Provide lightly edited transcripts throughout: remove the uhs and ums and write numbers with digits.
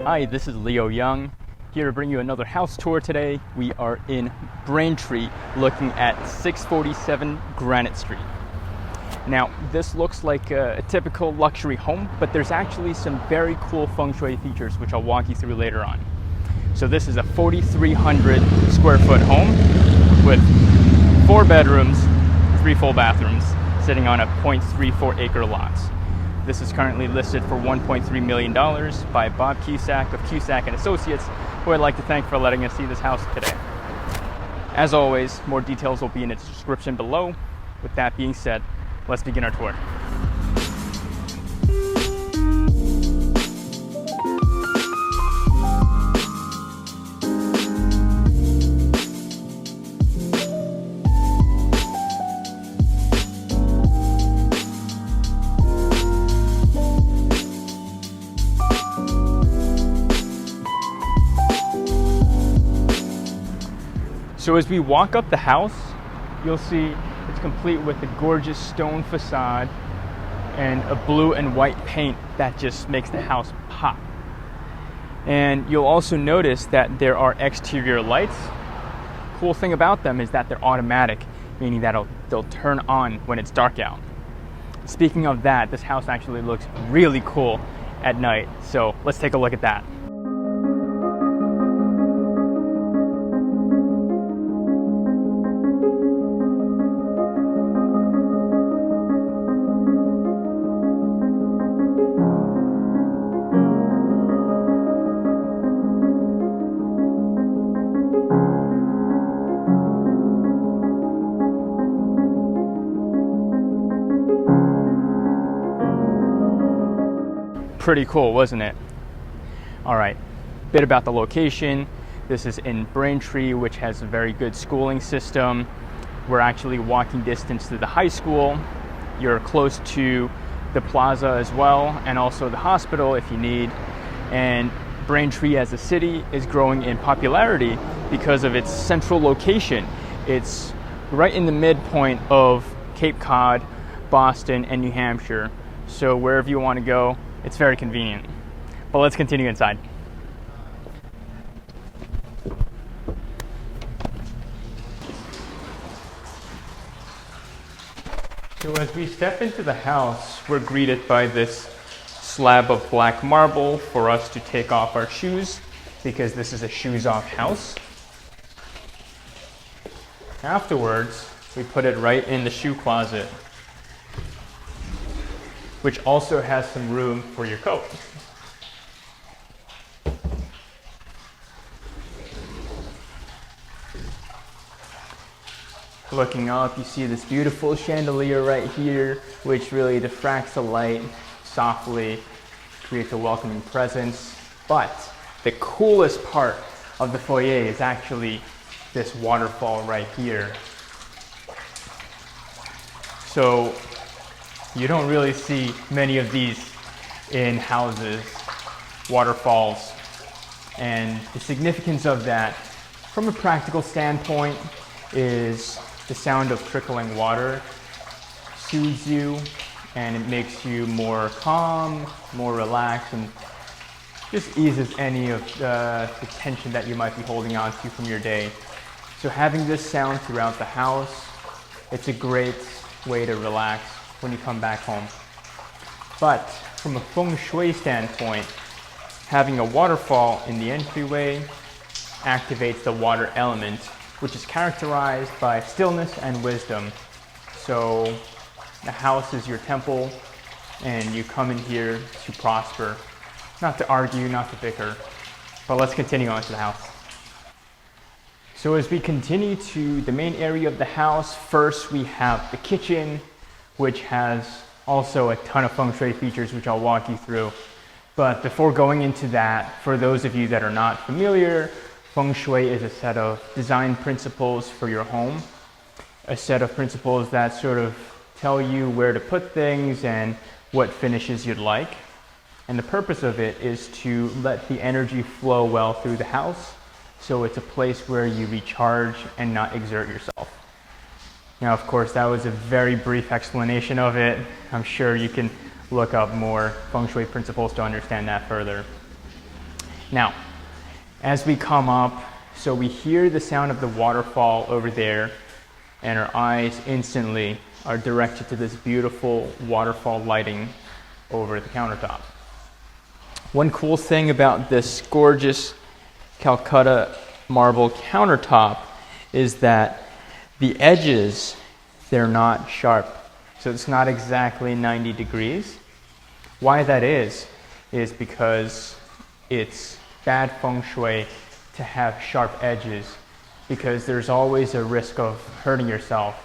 Hi, this is Leo Young, here to bring you another house tour today. We are in Braintree looking at 647 Granite Street. Now, this looks like a typical luxury home, but there's actually some very cool feng shui features which I'll walk you through later on. So this is a 4,300 square foot home with 4 bedrooms, 3 full bathrooms, sitting on a 0.34 acre lot. This is currently listed for $1.3 million by Bob Cusack of Cusack and Associates, who I'd like to thank for letting us see this house today. As always, more details will be in its description below. With that being said, let's begin our tour. So as we walk up the house, you'll see it's complete with a gorgeous stone facade and a blue and white paint that just makes the house pop. And you'll also notice that there are exterior lights. Cool thing about them is that they're automatic, meaning that they'll turn on when it's dark out. Speaking of that, this house actually looks really cool at night. So let's take a look at that. Pretty cool, wasn't it? All right, bit about the location. This is in Braintree, which has a very good schooling system. We're actually walking distance to the high school. You're close to the plaza as well, and also the hospital if you need. And Braintree as a city is growing in popularity because of its central location. It's right in the midpoint of Cape Cod, Boston, and New Hampshire. So wherever you want to go, it's very convenient. But let's continue inside. So as we step into the house, we're greeted by this slab of black marble for us to take off our shoes, because this is a shoes-off house. Afterwards, we put it right in the shoe closet, which also has some room for your coat. Looking up, you see this beautiful chandelier right here, which really diffracts the light softly, creates a welcoming presence. But the coolest part of the foyer is actually this waterfall right here. So you don't really see many of these in houses, waterfalls. And the significance of that, from a practical standpoint, is the sound of trickling water soothes you, and it makes you more calm, more relaxed, and just eases any of the tension that you might be holding on to from your day. So having this sound throughout the house, it's a great way to relax when you come back home. But from a feng shui standpoint, having a waterfall in the entryway activates the water element, which is characterized by stillness and wisdom. So the house is your temple, and you come in here to prosper, not to argue, not to bicker. But let's continue on to the house. So as we continue to the main area of the house, first we have the kitchen, which has also a ton of feng shui features, which I'll walk you through. But before going into that, for those of you that are not familiar, feng shui is a set of design principles for your home, a set of principles that sort of tell you where to put things and what finishes you'd like. And the purpose of it is to let the energy flow well through the house, so it's a place where you recharge and not exert yourself. Now, of course, that was a very brief explanation of it. I'm sure you can look up more feng shui principles to understand that further. Now, as we come up, so we hear the sound of the waterfall over there, and our eyes instantly are directed to this beautiful waterfall lighting over the countertop. One cool thing about this gorgeous Calcutta marble countertop is that the edges, they're not sharp. So it's not exactly 90 degrees. Why that is because it's bad feng shui to have sharp edges, because there's always a risk of hurting yourself,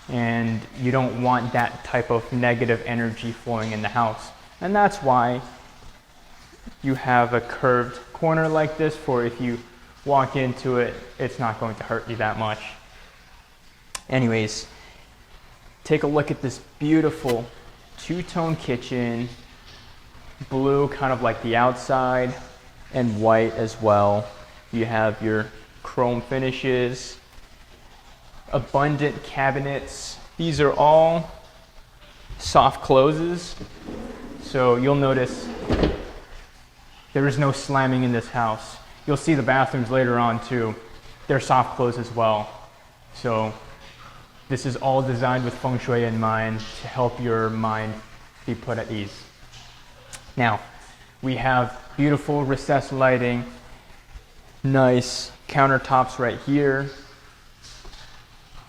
and you don't want that type of negative energy flowing in the house. And that's why you have a curved corner like this, for if you walk into it, it's not going to hurt you that much. Anyways, take a look at this beautiful two-tone kitchen, blue kind of like the outside, and white as well. You have your chrome finishes, abundant cabinets. These are all soft closes, so you'll notice there is no slamming in this house. You'll see the bathrooms later on too. They're soft close as well. So this is all designed with feng shui in mind to help your mind be put at ease. Now, we have beautiful recessed lighting, nice countertops right here,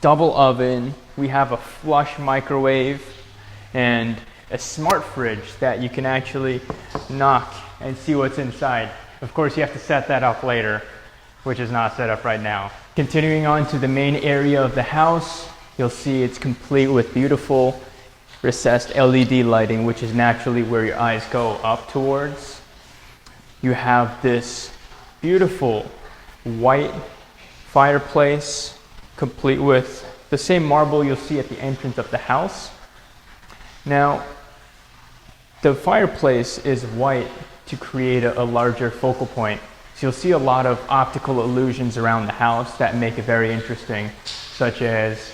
double oven. We have a flush microwave and a smart fridge that you can actually knock and see what's inside. Of course, you have to set that up later, which is not set up right now. Continuing on to the main area of the house, you'll see it's complete with beautiful recessed LED lighting, which is naturally where your eyes go up towards. You have this beautiful white fireplace, complete with the same marble you'll see at the entrance of the house. Now, the fireplace is white to create a larger focal point. So you'll see a lot of optical illusions around the house that make it very interesting, such as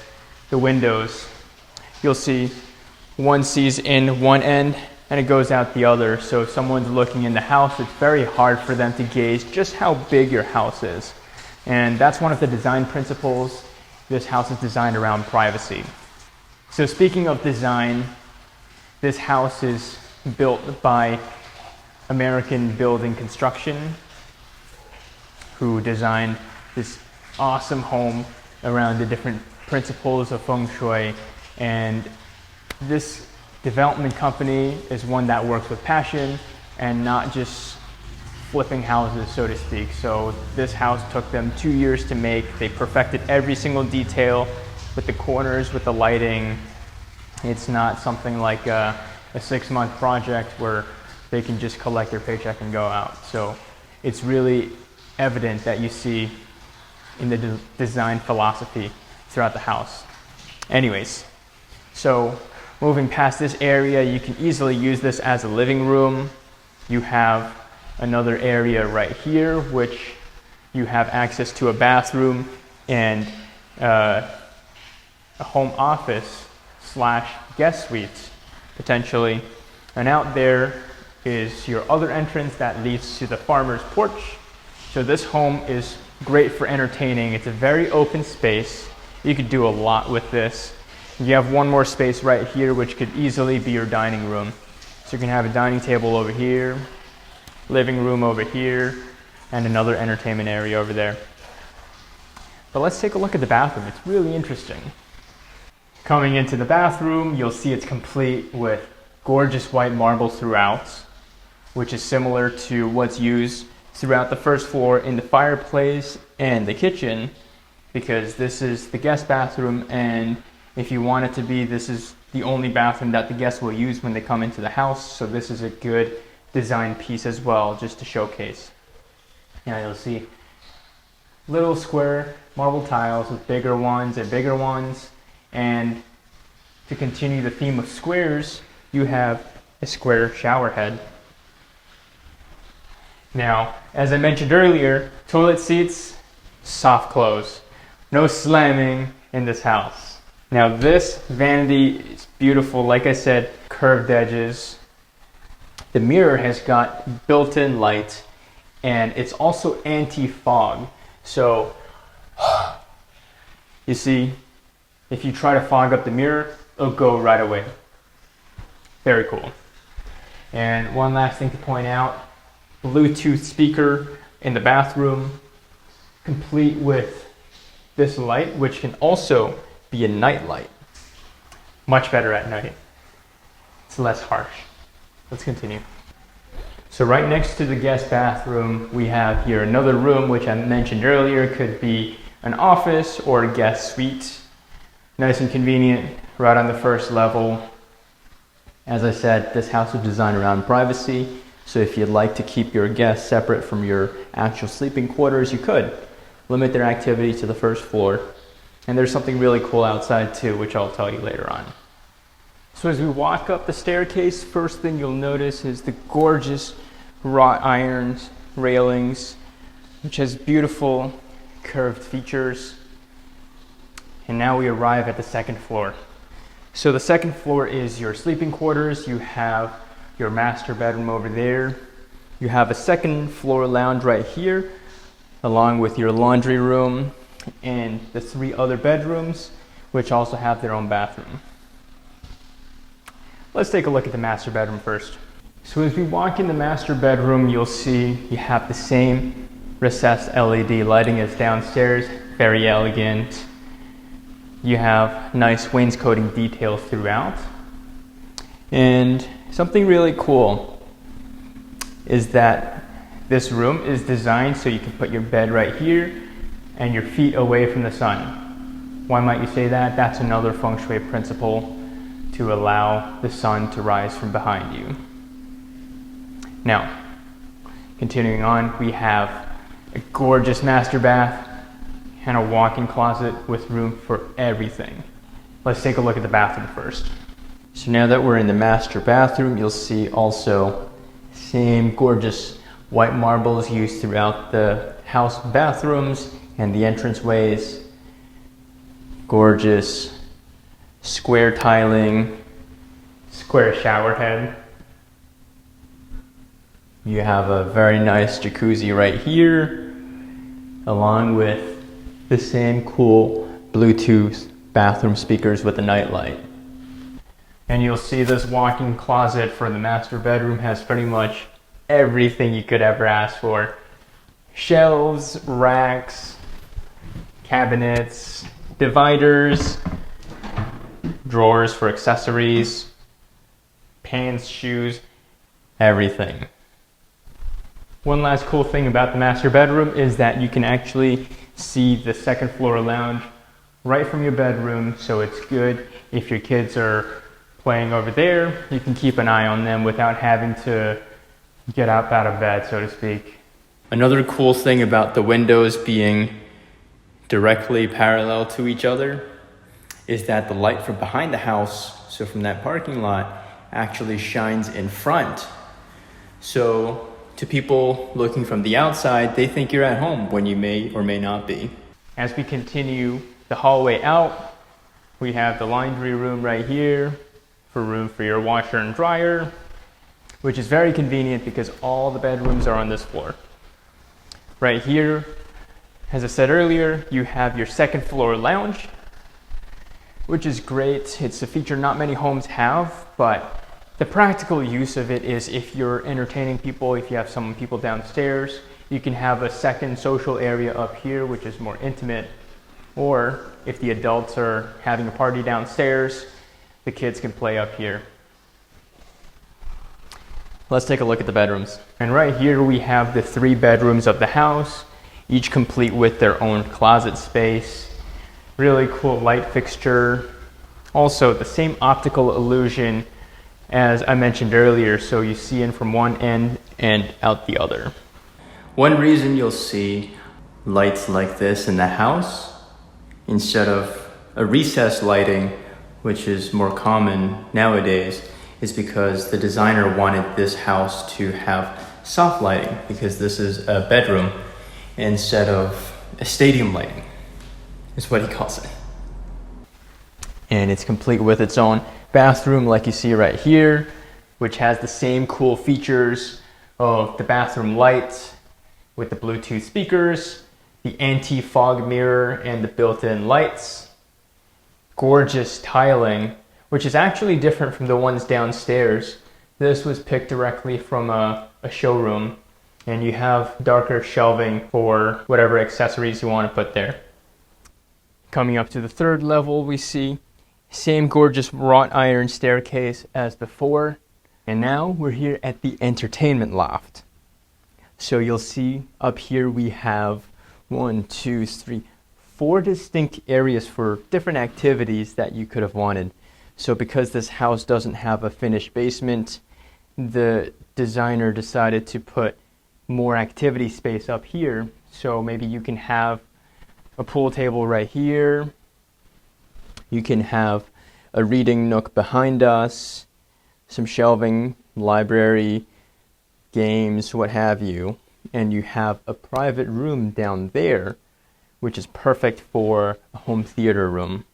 the windows. You'll see one sees in one end and it goes out the other. So if someone's looking in the house, it's very hard for them to gauge just how big your house is. And that's one of the design principles. This house is designed around privacy. So speaking of design, this house is built by American Building Construction, who designed this awesome home around the different principles of feng shui. And this development company is one that works with passion and not just flipping houses, so to speak. So this house took them 2 years to make. They perfected every single detail with the corners, with the lighting. It's not something like a 6-month project where they can just collect their paycheck and go out. So it's really evident that you see in the design philosophy throughout the house. Anyways, so moving past this area, you can easily use this as a living room. You have another area right here, which you have access to a bathroom and a home office / guest suites, potentially. And out there is your other entrance that leads to the farmer's porch. So this home is great for entertaining. It's a very open space. You could do a lot with this. You have one more space right here, which could easily be your dining room. So you can have a dining table over here, living room over here, and another entertainment area over there. But let's take a look at the bathroom. It's really interesting. Coming into the bathroom, you'll see it's complete with gorgeous white marble throughout, which is similar to what's used throughout the first floor in the fireplace and the kitchen, because this is the guest bathroom, and if you want it to be, this is the only bathroom that the guests will use when they come into the house. So this is a good design piece as well, just to showcase. Yeah, you'll see little square marble tiles with bigger ones and bigger ones. And to continue the theme of squares, you have a square shower head. Now, as I mentioned earlier, toilet seats, soft close. No slamming in this house. Now this vanity is beautiful. Like I said, curved edges. The mirror has got built-in light and it's also anti-fog. So you see, if you try to fog up the mirror, it'll go right away. Very cool. And one last thing to point out, Bluetooth speaker in the bathroom, complete with this light, which can also be a night light. Much better at night. It's less harsh. Let's continue. So right next to the guest bathroom, we have here another room, which I mentioned earlier, could be an office or a guest suite. Nice and convenient, right on the first level. As I said, this house was designed around privacy, so if you'd like to keep your guests separate from your actual sleeping quarters, you could. Limit their activity to the first floor. And there's something really cool outside too, which I'll tell you later on. So as we walk up the staircase, first thing you'll notice is the gorgeous wrought iron railings, which has beautiful curved features. And now we arrive at the second floor. So the second floor is your sleeping quarters. You have your master bedroom over there. You have a second floor lounge right here, along with your laundry room and the 3 other bedrooms, which also have their own bathroom. Let's take a look at the master bedroom first. So as we walk in the master bedroom, you'll see you have the same recessed LED lighting as downstairs, very elegant. You have nice wainscoting details throughout. And something really cool is that this room is designed so you can put your bed right here and your feet away from the sun. Why might you say that? That's another feng shui principle to allow the sun to rise from behind you. Now, continuing on, we have a gorgeous master bath and a walk-in closet with room for everything. Let's take a look at the bathroom first. So now that we're in the master bathroom, you'll see also same gorgeous white marbles used throughout the house bathrooms and the entranceways. Gorgeous square tiling, square shower head. You have a very nice jacuzzi right here, along with the same cool Bluetooth bathroom speakers with a night light. And you'll see this walk-in closet for the master bedroom has pretty much everything you could ever ask for. Shelves, racks, cabinets, dividers, drawers for accessories, pants, shoes, everything. One last cool thing about the master bedroom is that you can actually see the second floor lounge right from your bedroom, so it's good if your kids are playing over there, you can keep an eye on them without having to get up out of bed, so to speak. Another cool thing about the windows being directly parallel to each other is that the light from behind the house, so from that parking lot, actually shines in front. So to people looking from the outside, they think you're at home when you may or may not be. As we continue the hallway out, we have the laundry room right here for room for your washer and dryer, which is very convenient because all the bedrooms are on this floor. Right here, as I said earlier, you have your second floor lounge, which is great. It's a feature not many homes have, but the practical use of it is if you're entertaining people, if you have some people downstairs, you can have a second social area up here, which is more intimate. Or if the adults are having a party downstairs, the kids can play up here. Let's take a look at the bedrooms. And right here we have the 3 bedrooms of the house, each complete with their own closet space. Really cool light fixture. Also the same optical illusion as I mentioned earlier, so you see in from one end and out the other. One reason you'll see lights like this in the house instead of a recessed lighting, which is more common nowadays, is because the designer wanted this house to have soft lighting, because this is a bedroom instead of a stadium lighting, is what he calls it. And it's complete with its own bathroom like you see right here, which has the same cool features of the bathroom lights with the Bluetooth speakers, the anti-fog mirror, and the built-in lights. Gorgeous tiling, which is actually different from the ones downstairs. This was picked directly from a showroom, and you have darker shelving for whatever accessories you want to put there. Coming up to the third level, we see same gorgeous wrought iron staircase as before. And now we're here at the entertainment loft. So you'll see up here we have 4 distinct areas for different activities that you could have wanted. So because this house doesn't have a finished basement, the designer decided to put more activity space up here. So maybe you can have a pool table right here. You can have a reading nook behind us, some shelving, library, games, what have you. And you have a private room down there, which is perfect for a home theater room.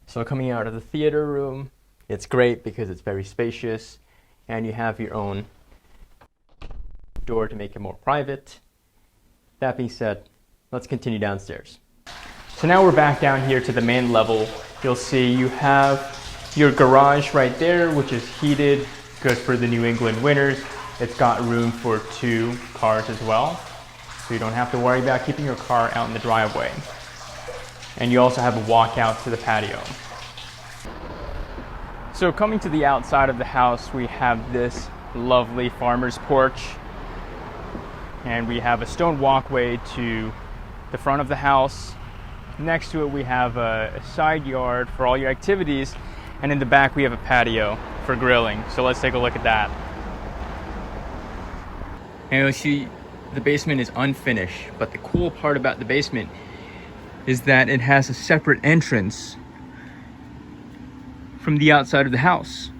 So coming out of the theater room, it's great because it's very spacious and you have your own door to make it more private. That being said, let's continue downstairs. So now we're back down here to the main level. You'll see you have your garage right there, which is heated, good for the New England winters. It's got room for 2 cars as well, so you don't have to worry about keeping your car out in the driveway. And you also have a walkout to the patio. So coming to the outside of the house, we have this lovely farmer's porch. And we have a stone walkway to the front of the house. Next to it, we have a side yard for all your activities. And in the back, we have a patio for grilling. So let's take a look at that. And you'll see the basement is unfinished. But the cool part about the basement is that it has a separate entrance from the outside of the house.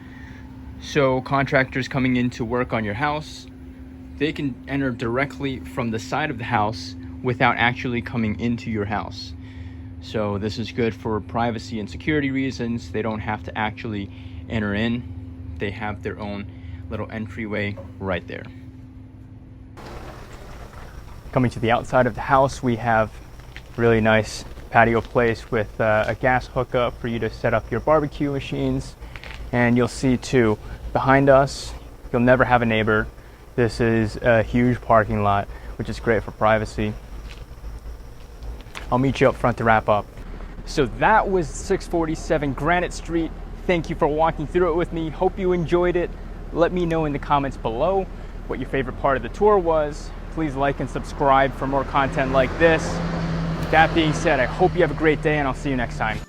So contractors coming in to work on your house, they can enter directly from the side of the house without actually coming into your house. So this is good for privacy and security reasons. They don't have to actually enter in. They have their own little entryway right there. Coming to the outside of the house, we have really nice patio place with a gas hookup for you to set up your barbecue machines. And you'll see too, behind us, you'll never have a neighbor. This is a huge parking lot, which is great for privacy. I'll meet you up front to wrap up. So that was 647 Granite Street. Thank you for walking through it with me. Hope you enjoyed it. Let me know in the comments below what your favorite part of the tour was. Please like and subscribe for more content like this. That being said, I hope you have a great day and I'll see you next time.